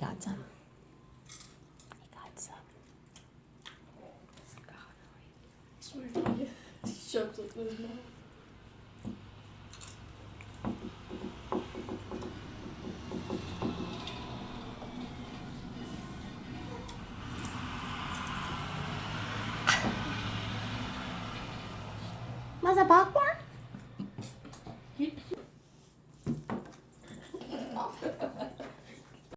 got some. He got some. Swear to you. Shoves it in his mouth. Masa pa ako?